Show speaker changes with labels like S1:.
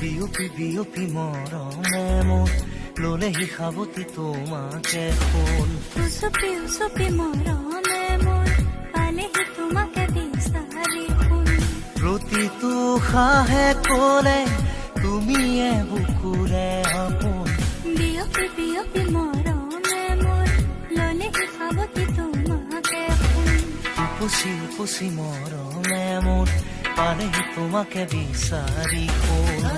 S1: বিয়পি বিয়পি মৰমে মোৰ ললেহি সাৱতি তোমাকে ফোন।
S2: উচপি উচপি মৰমে মোৰ পালেহি তোমাকে বিচাৰি ফোন।
S1: প্ৰতিটো সাহে ক'লে তুমিয়ে বুকুৰে আপোন।
S2: বিয়পি বিয়পি মৰমে মোৰ ললেহি সাৱতি তোমাকে ফোন।
S1: উপচি উপচি মৰমে মোৰ পালেহি তোমাকে বিচাৰি ফোন।